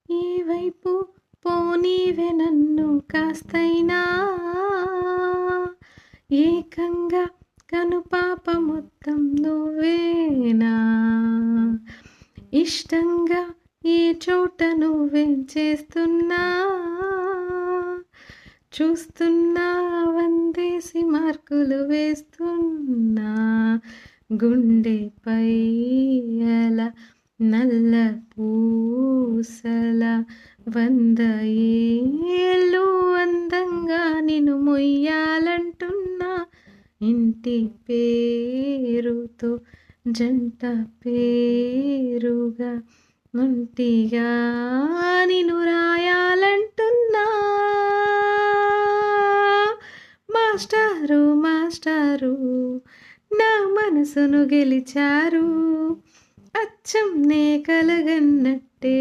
ఈ వైపు పోనీవే నన్ను కాస్తైనా, ఏకంగా కనుపాప మొత్తం నువ్వేనా, ఇష్టంగా ఈ చోట నువ్వేం చేస్తున్నా, చూస్తున్నా వందేసి మార్కులు వేస్తున్నా, గుండెపై అలా నల్ల పూసల 100 ఏళ్ళు అందంగా నిన్ను మొయ్యాలంటున్నా, ఇంటి పేరుతో జంట పేరుగా ఒంటిగా నిన్ను రాయాలంటున్నా. మాస్టారు మాస్టారు నా మనసును గెలిచారు, అచ్చం నే కలగన్నట్టే